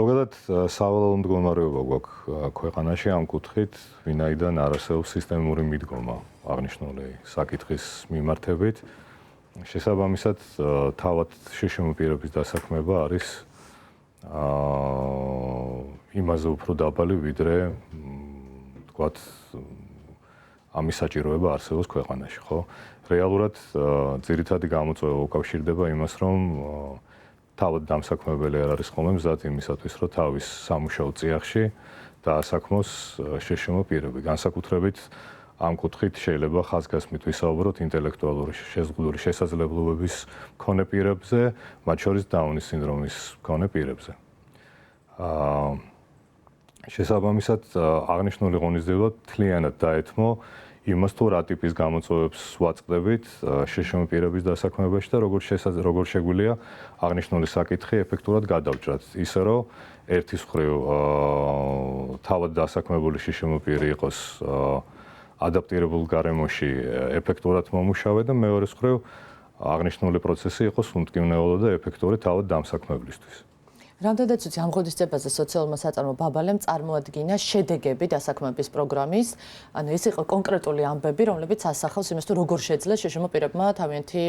ზოგადად სავალალო მდგომარეობა გვაქვს ქვეყანაში ამ კუთხით, ვინაიდან არ არსებობს სისტემური მიდგომა აღნიშნული საკითხის მიმართებით. შესაბამისად, თავად შშმ პირების დასაქმება არის იმაზე უფრო დაბალი, ვიდრე თქვათ ამის საჭიროება არსებობს ქვეყანაში, ხო? რეალურად ძირითადი გამოწვევა უკავშირდება იმას, რომ თავად დამსაქმებელი არ არის ხოლმე მზად იმისათვის, რომ თავის სამუშაო წიაღში დაასაქმოს შშმ პირები. განსაკუთრებით ამ კუთხით შეიძლება ხაზგასმით ვისაუბროთ ინტელექტუალური შეზღუდული შესაძლებლობების მქონე პირებზე, მათ შორის დაუნის სინდრომის მქონე პირებზე. შესაბამისად, აღნიშნული ღონისძიება მთლიანად დაეთმო იმას, თუ რა ტიპის გამოწვევებს ვაწყდებით შშმ პირების დასაქმებაში და როგორ შეგვიძლია აღნიშნული საკითხი ეფექტურად გადავჭრათ. ისე რომ ერთის მხრივ თავად დასაქმებული შშმ პირი იყოს ადაპტირებულ გარემოში ეფექტურად მომუშავე და მეორეს მხრივ აღნიშნული პროცესი იყოს უმტკივნეულო და ეფექტური თავად დამსაქმებლისთვის. რამდენადაც ვიცი, ამ ღონისძიებაზე სოციალურმა საწარმო ბაბალემ წარმოადგინა შედეგები დასაქმების პროგრამის, ანუ ეს იყო კონკრეტული ამბები, რომლებიც ასახავს იმას, თუ როგორ შეძლეს შშმ პირებმა თავიანთი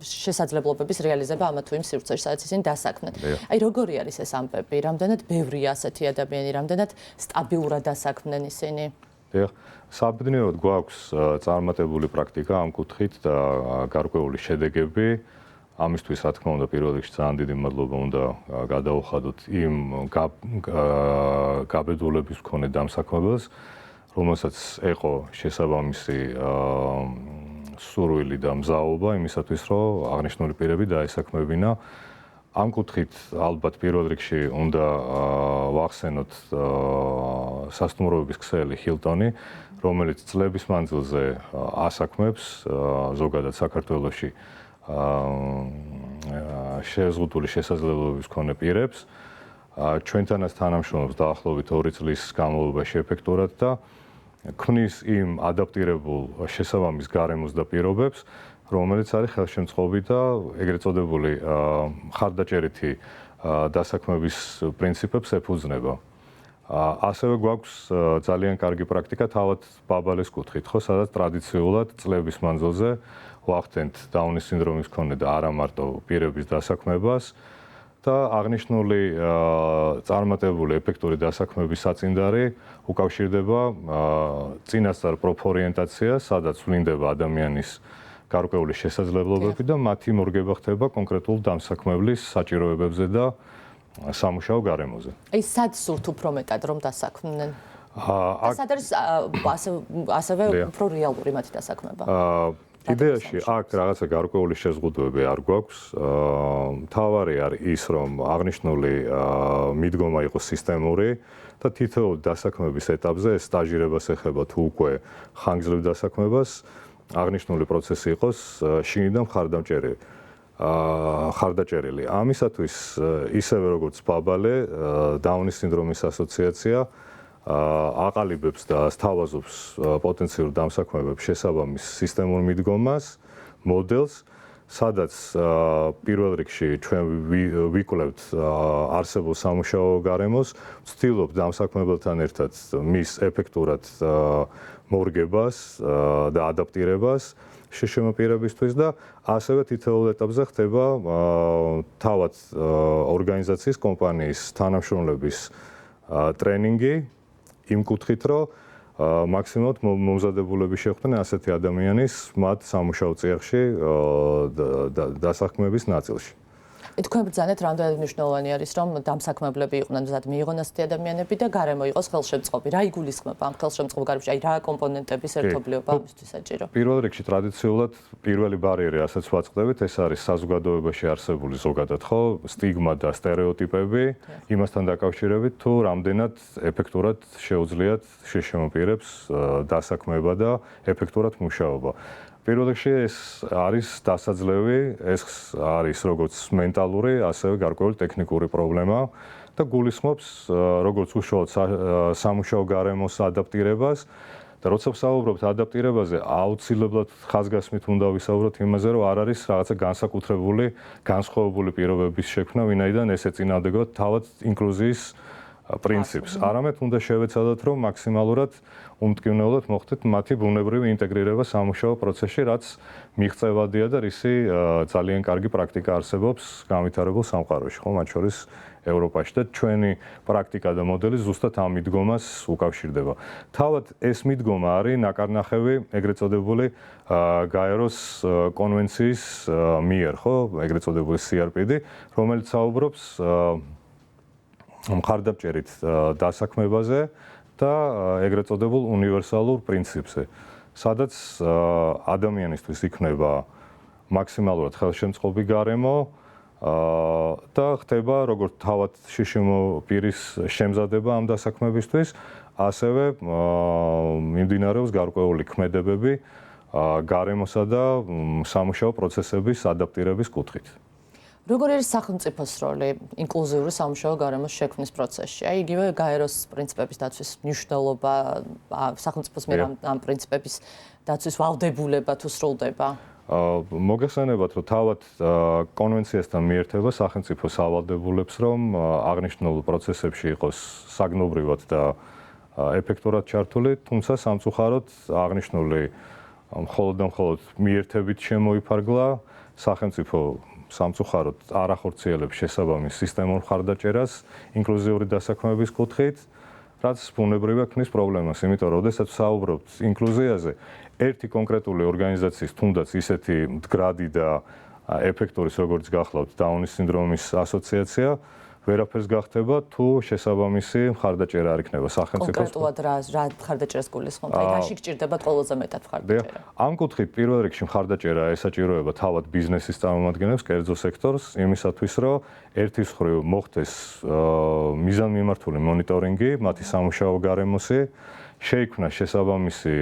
შესაძლებლობების რეალიზება ამა თუ იმ სივრცეში, სადაც ისინი დასაქმდნენ. აი, როგორი არის ეს ამბები? რამდენად ბევრია ასეთი ადამიანი, რამდენად სტაბილურად დასაქმდნენ ისინი? დიახ, საბედნიეროდ გვაქვს წარმატებული პრაქტიკა ამ კუთხით და გარკვეული შედეგები. ამისთვის, რა თქმა უნდა, პირველ რიგში ძალიან დიდი მადლობა უნდა გადაუხადოთ იმ გაბედულების მქონე დამსაქმებელს, რომელსაც ეყო შესაბამისი სურვილი და მზაობა იმისათვის, რომ აღნიშნული პირები დაესაქმებინა. ამ კუთხით ალბათ პირველ რიგში უნდა ვახსენოთ სასტუმროების ქსელი ჰილტონი, რომელიც წლების მანძილზე ასაქმებს ზოგადად საქართველოში შეზღუდული შესაძლებლობების მქონე პირებს. ჩვენთანაც თანამშრომლობს დაახლოებით 2 წლის განმავლობაში ეფექტურად და ქმნის იმ ადაპტირებულ შესაბამის გარემოს და პირობებს, რომელიც არის ხელშემწყობი და ეგრეთ წოდებული მხარდაჭერითი დასაქმების პრინციპებს ეფუძნება. ასევე გვაქვს ძალიან კარგი პრაქტიკა თავად ბაბალეს კუთხით, ხო, სადაც ტრადიციულად წლების მანძილზე ვახდენთ დაუნის სინდრომის მქონე და არა მარტო პირების დასაქმებას და აღნიშნული წარმატებული ეფექტური დასაქმების საწინდარი უკავშირდება წინასწარ პროფორიენტაციას, სადაც ვლინდება ადამიანის გარკვეული შესაძლებლობები და მათი მორგება ხდება კონკრეტულ დამსაქმებლის საჭიროებებზე და სამუშაო გარემოზე. აი, სად სურთ უფრო მეტად რომ დასაქმდნენ? სად არის ასევე უფრო რეალური მათი დასაქმება? იდეაში აქ რაღაცა გარკვეული შეზღუდვები არ გვაქვს. მთავარი არის ის, რომ აღნიშნული მიდგომა იყოს სისტემური და თითოეულ დასაქმების ეტაპზე ეს სტაჟირებას ეხება თუ უკვე ხანგრძლივ დასაქმებას, აღნიშნული პროცესი იყოს შინიდან მხარდაჭერილი. ამისათვის ისევე როგორც ბაბალე, დაუნის სინდრომის ასოციაცია აყალიბებს და სთავაზობს პოტენციურ დამსაქმებებს შესაბამის სისტემურ მიდგომას, მოდელს, სადაც პირველ რიგში ჩვენ ვიკვლევთ არსებულ სამუშაო გარემოს, ვცდილობთ დამსაქმებელთან ერთად მის ეფექტურად მორგებას და ადაპტირებას შშმ პირებისთვის და ასევე თითოეულ ეტაპზე ხდება თავად ორგანიზაციის კომპანიის თანამშრომლების ტრენინგი იმ კუთხით, რომ მაქსიმალურად მომზადებულები შეხვდნენ ასეთი ადამიანის მათ სამუშაო წიაღში დასაქმების ნაწილში. თქვენ ბრძანეთ, რამდენად მნიშვნელოვანი არის, რომ დამსაქმებლები იყვნენ მზად მიიღონ ასეთი ადამიანები და გარემო იყოს ხელშემწყობი. რა იგულისხმება ამ ხელშემწყობ გარემოში? აი, რა კომპონენტების ერთობლიობა ამისთვის საჭირო? პირველ რიგში ტრადიციულად პირველი ბარიერი, რასაც ვაწყდებით, ეს არის საზოგადოებაში არსებული ზოგადად ხო სტიგმა და სტერეოტიპები, იმასთან დაკავშირებით, თუ რამდენად ეფექტურად შეუძლიათ შშმ პირებს დასაქმება და ეფექტურად მუშაობა. პირველ რიგში ეს არის დასაძლევი, ეს არის როგორც მენტალური, ასევე გარკვეული ტექნიკური პრობლემა და გულისხმობს როგორც უშუალოდ სამუშაო გარემოს ადაპტირებას, და როცა ვსაუბრობთ ადაპტირებაზე, აუცილებლად ხაზგასმით უნდა ვისაუბროთ იმაზე, რომ არ არის რაღაცა განსაკუთრებული, განსხვავებული პირობების შექმნა, ვინაიდან ეს ეწინააღმდეგება თავად ინკლუზიის პრინციპს. არამედ უნდა შევეცადოთ, რომ მაქსიმალურად უმტკივნეულად მოხდეთ მათი ბუნებრივი ინტეგრირება სამუშაო პროცესში, რაც მიღწევადია და რისი ძალიან კარგი პრაქტიკა არსებობს განვითარებულ სამყაროში, ხო, მათ შორის ევროპაში და ჩვენი პრაქტიკა და მოდელი ზუსტად ამ მიდგომას უკავშირდება. თავად ეს მიდგომა არის ნაკარნახევი ეგრეთ წოდებული გაეროს კონვენციის მიერ, ხო, ეგრეთ წოდებული CRPD, რომელიც საუბრობს მხარდამჭერით დასაქმებაზე და ეგრეთ წოდებულ უნივერსალურ პრინციპზე, სადაც ადამიანისთვის იქნება მაქსიმალურად ხელშემწყობი გარემო და ხდება როგორც თავად შიშიმო პირის შემზადება ამ დასაქმებისთვის, ასევე მიმდინარეობს გარკვეული ქმედებები გარემოსა და სამუშაო პროცესების ადაპტირების კუთხით. როგორი არის სახელმწიფოს როლი ინკლუზიური სამუშაო გარემოს შექმნის პროცესში? აი, იგივე გაეროს პრინციპების დაცვის მნიშვნელობა, სახელმწიფოს მიერ ამ პრინციპების დაცვის ვალდებულება თუ სრულდება? მოგეხსენებათ, რომ თავად კონვენციასთან მიერთება სახელმწიფოს ავალდებულებს, რომ აღნიშნულ პროცესებში იყოს საგნობრივად და ეფექტურად ჩართული, თუმცა სამწუხაროდ აღნიშნული მხოლოდ და მხოლოდ მიერთებით შემოიფარგლა სახელმწიფო სამწუხაროდ არ ახორციელებს შესაბამის სისტემურ მხარდაჭერას ინკლუზიური დასაქმების კუთხით, რაც ბუნებრივია ქმნის პრობლემას, იმიტომ რომ როდესაც საუბრობთ ინკლუზიაზე, ერთი კონკრეტული ორგანიზაციის თუნდაც ისეთი მდგრადი და ეფექტური, როგორც გახლავთ დაუნის სინდრომის ასოციაცია, ვერაფერს გახდება თუ შესაბამისი მხარდაჭერა არ იქნება სახელმწიფოს. კონკრეტულად რა მხარდაჭერას გულისხმობთ? აი, რაში გჭირდებათ ყველაზე მეტად მხარდაჭერა? ამ კუთხით პირველ რიგში მხარდაჭერა ესაჭიროება თავად ბიზნესის წარმომადგენლებს, კერძო სექტორს, იმისათვის, რომ ერთის მხრივ მოხდეს მიზანმიმართული მონიტორინგი, მათი სამუშაო გარემოსი, შეიქმნა შესაბამისი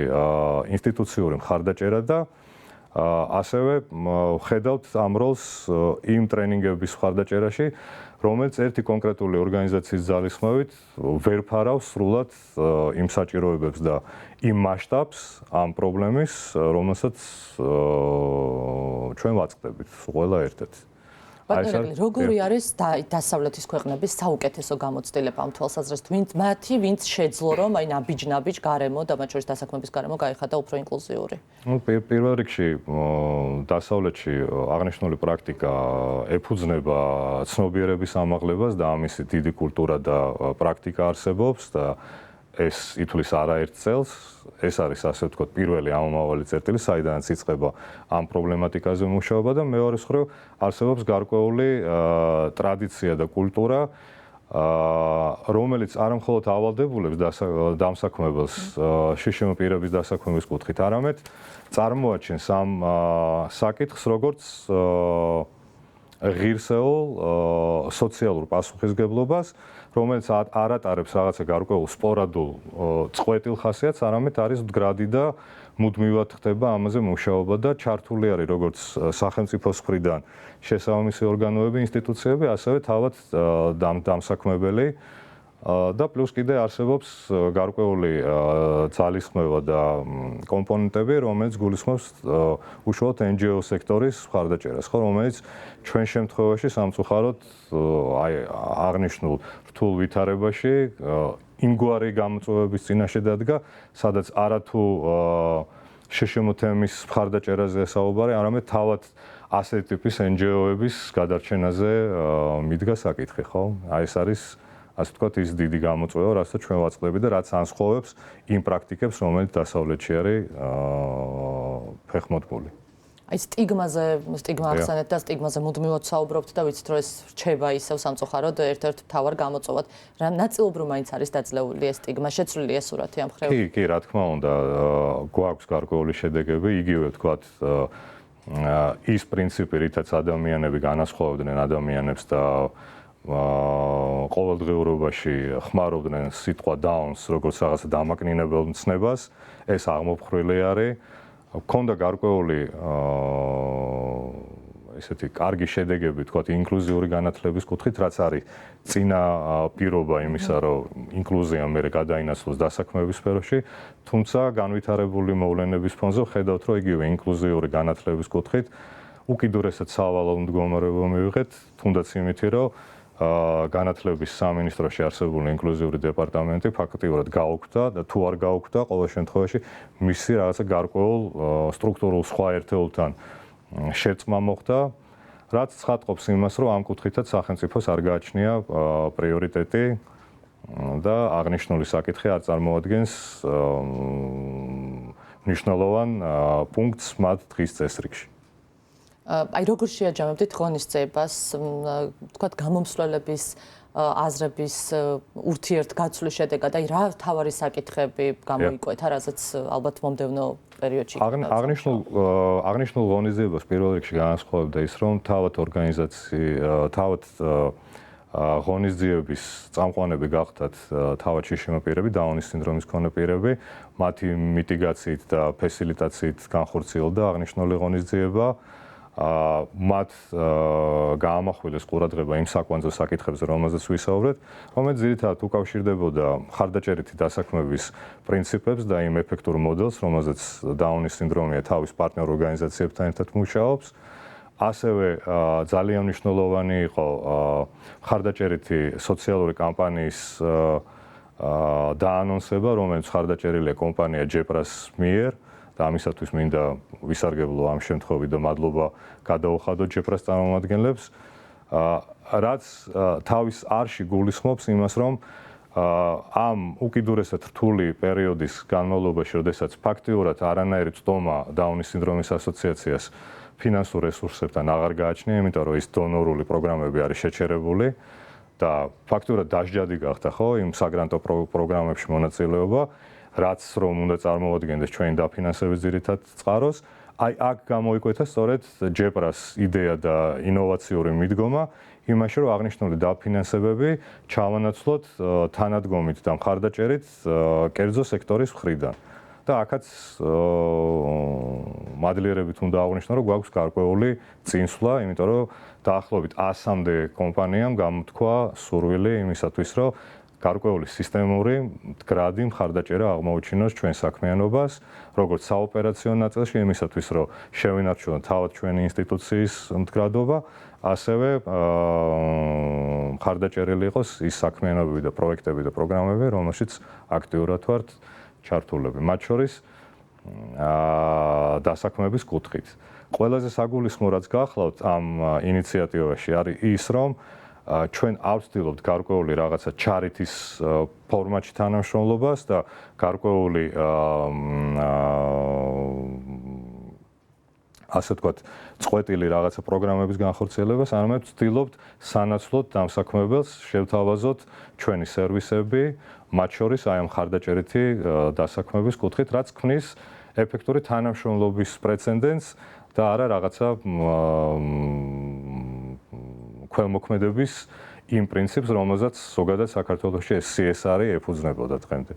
ინსტიტუციური მხარდაჭერა და ასევე ვხედავთ ამ როლს იმ ტრენინგების მხარდაჭერაში, რომელიც ერთი კონკრეტული ორგანიზაციის ძალისხმევით ვერ ფარავს სრულად იმ საჭიროებებს და იმ მასშტაბს ამ პრობლემის, რომელსაც ჩვენ ვაწყდებით ყველა ერთად. როგორი არის დასავლეთის ქვეყნების საუკეთესო გამოცდილება ამ თვალსაზრისით? ვინც შეძლო რომ აი ნაბიჯ გარემო და მათ შორის დასაქმების გარემო გაიხადა უფრო ინკლუზიური? პირველ რიგში დასავლეთში აღნიშნული პრაქტიკა ეფუძნება ცნობიერების ამაღლებას და ამისი დიდი კულტურა და პრაქტიკა არსებობს და ეს ითვლის არაერთ წელს. ეს არის ასე ვთქვათ პირველი ამომავალი წერტილი, საიდანაც იწყება ამ პრობლემატიკაზე მუშაობა და მეორე მხრივ არსებობს გარკვეული ტრადიცია და კულტურა, რომელიც არა მხოლოდ ავალდებულებს დამსაქმებელს შიშიმო პირების დასაქმების კუთხით, არამედ წარმოაჩენს ამ საკითხს როგორც ღირსეულ სოციალურ პასუხისგებლობას, რომელიც არ ატარებს რაღაცა გარკვეულ სპორადულ წყვეტილ ხასიათს, არამედ არის მდგრადი და მუდმივად ხდება ამაზე მუშაობა და ჩართული არის როგორც სახელმწიფოს მხრიდან შესაბამისი ორგანოები, ინსტიტუციები, ასევე თავად დამსაქმებელი და პლუს კიდე არსებობს გარკვეული ძალისხმევა და კომპონენტები, რომელიც გულისხმობს უშუალოდ NGO სექტორის მხარდაჭერას, ხო, რომელიც ჩვენ შემთხვევაში სამწუხაროდ აი აღნიშნულ რთულ ვითარებაში იმგვარი გამოწვევების წინაშე დადგა, სადაც არათუ შშმ თემის მხარდაჭერაზე საუბარი, არამედ თავად ასეთი ტიპის NGO-ების გადარჩენაზე მიდგა საკითხი, ხო? აი ეს არის ასე ვთქვათ ის დიდი გამოწვევა, რასაც ჩვენ ვაწყდებით და რაც ანსხვავებს იმ პრაქტიკებს, რომელიც დასავლეთში არის ფეხმოდგული. აი სტიგმა ახსენეთ და სტიგმაზე მუდმივად საუბრობთ და ვიცით რომ ეს რჩება ისევ სამწუხაროდ ერთ-ერთ მთავარ გამოწვევად. რა ნაწილობრივ მაინც არის დაძლეული ეს სტიგმა, შეცვლილია სურათი ამ ხრევ? კი, რა თქმა უნდა, გვაქვს გარკვეული შედეგები, იგივე ვთქვათ ის პრინციპი, რითაც ადამიანები განასხვავებდნენ ადამიანებს და ყოველდღიურობაში ხმარობდნენ სიტყვა Downs, როგორც რაღაც დამაკნინებელ მცნებას, ეს აღმოფხრილი არის. Ქონდა გარკვეული ესეთი კარგი შედეგები, თქვათ, ინკლუზიური განათლების კუთხით, რაც არის წინა პირობა იმისა, რომ ინკლუზია მერე გადაინაცვლოს დასაქმების სფეროში, თუმცა განვითარებული მოვლენების ფონზე ვხედავთ, რომ იგივე ინკლუზიური განათლების კუთხით უკიდურესად სავალალო მდგომარეობა მივიღეთ, თუნდაც იმითი, რომ განათლების სამინისტროში არსებული ინკლუზიური დეპარტამენტი ფაქტიურად გაუქმდა და თუ არ გაუქმდა, ყოველ შემთხვევაში მისი რაღაცა გარკვეულ სტრუქტურულ სხვა ერთეულთან შერწყმა მოხდა, რაც ცხადყოფს იმას, რომ ამ კუთხითაც სახელმწიფოს არ გააჩნია პრიორიტეტი და აღნიშნული საკითხი არ წარმოადგენს მნიშვნელოვან პუნქტს მათ დღის წესრიგში. აი როგორ შეაჯამებდით ღონისძიებას, თქვათ გამომსვლელების აზრების ურთიერთგაცვლის შედეგად, აი რა თავარი საკითხები გამოიკვეთა, რასაც ალბათ მომდევნო პერიოდში აღნიშნულ ღონისძიებას პირველ რიგში განასხვავებდა ის, რომ თავად ღონისძიების წამყვანები გახდათ თავად შიშველი პირები, დაუნის სინდრომის მქონე პირები, მათი მიტიგაციით და ფესილიტაციით განხორციელდა აღნიშნული ღონისძიება. მათ გაამახვილეს ყურადღება იმ საკვანძო საკითხებზე, რომელზეც ვისაუბრეთ, რომელიც ძირითადად უკავშირდებოდა მხარდაჭერითი დასაქმების პრინციპებს და იმ ეფექტურ მოდელს, რომელზეც დაუნის სინდრომია თავის პარტნიორ ორგანიზაციებთან ერთად მუშაობს. ასევე ძალიან მნიშვნელოვანი იყო მხარდაჭერითი სოციალური კამპანიის დაანონსება, რომელიც მხარდაჭერილია კომპანია ჯეპრას მიერ. და ამისათვის მინდა ვისარგებლო ამ შემთხვევით და მადლობა გადაუხადო ჯეპრას წარმომადგენლებს, რაც თავის არში გულისხმობს იმას, რომ ამ უკიდურესად რთული პერიოდის განმავლობაში, როდესაც ფაქტიურად არანაირი წდომა დაუნის სინდრომის ასოციაციას ფინანსურ რესურსებთან აღარ გააჩნია, იმიტომ რომ ის დონორული პროგრამები არის შეჩერებული და ფაქტიურად დასჯადი გახდა, ხო, იმ საგრანტო პროგრამებში მონაწილეობა, რაც რომ უნდა წარმოადგენდეს ჩვენი დაფინანსების ძირითად წყაროს, აი აქ გამოიკვეთა სწორედ ჯეპრას იდეა და ინოვაციური მიდგომა იმაში, რომ აღნიშნული დაფინანსებები ჩავანაცვლოთ თანადგომით და მხარდაჭერით კერძო სექტორის მხრიდან. და აქაც მადლიერებით უნდა აღვნიშნო, რომ გვაქვს გარკვეული წინსვლა, იმიტომ რომ დაახლოებით 100-მდე კომპანიამ გამოთქვა სურვილი იმისათვის, რომ გარკვეული სისტემური მდგრადი მხარდაჭერა აღმოუჩინოს ჩვენ საქმიანობას, როგორც საოპერაციო ნაწილში, იმისათვის, რომ შევინარჩუნოთ თავად ჩვენი ინსტიტუციის მდგრადობა, ასევე მხარდაჭერილი იყოს ის საქმიანობები და პროექტები და პროგრამები, რომელშიც აქტიურად ვართ ჩართულები, მათ შორის დასაქმების კუთხით. ყველაზე საგულისხმო რაც გახლავთ ამ ინიციატივაში არის ის, რომ ჩვენ არ ვცდილობთ გარკვეული რაღაცა ჩარითის ფორმატში თანამშრომლობას და გარკვეული ასე ვთქვათ, წყვეტილი რაღაცა პროგრამების განხორციელებას, არამედ ვცდილობთ სანაცვლოდ დამსაქმებელს შევთავაზოთ ჩვენი სერვისები, მათ შორის აი ამ მხარდაჭერითი დასაქმების კუთხით, რაც ქმნის ეფექტური თანამშრომლობის პრეცედენტს და არა რაღაცა ქველმოქმედების იმ პრინციპს, რომელზეც ზოგადად საქართველოში ეს CSR-ი ეფუძნებოდა დღემდე.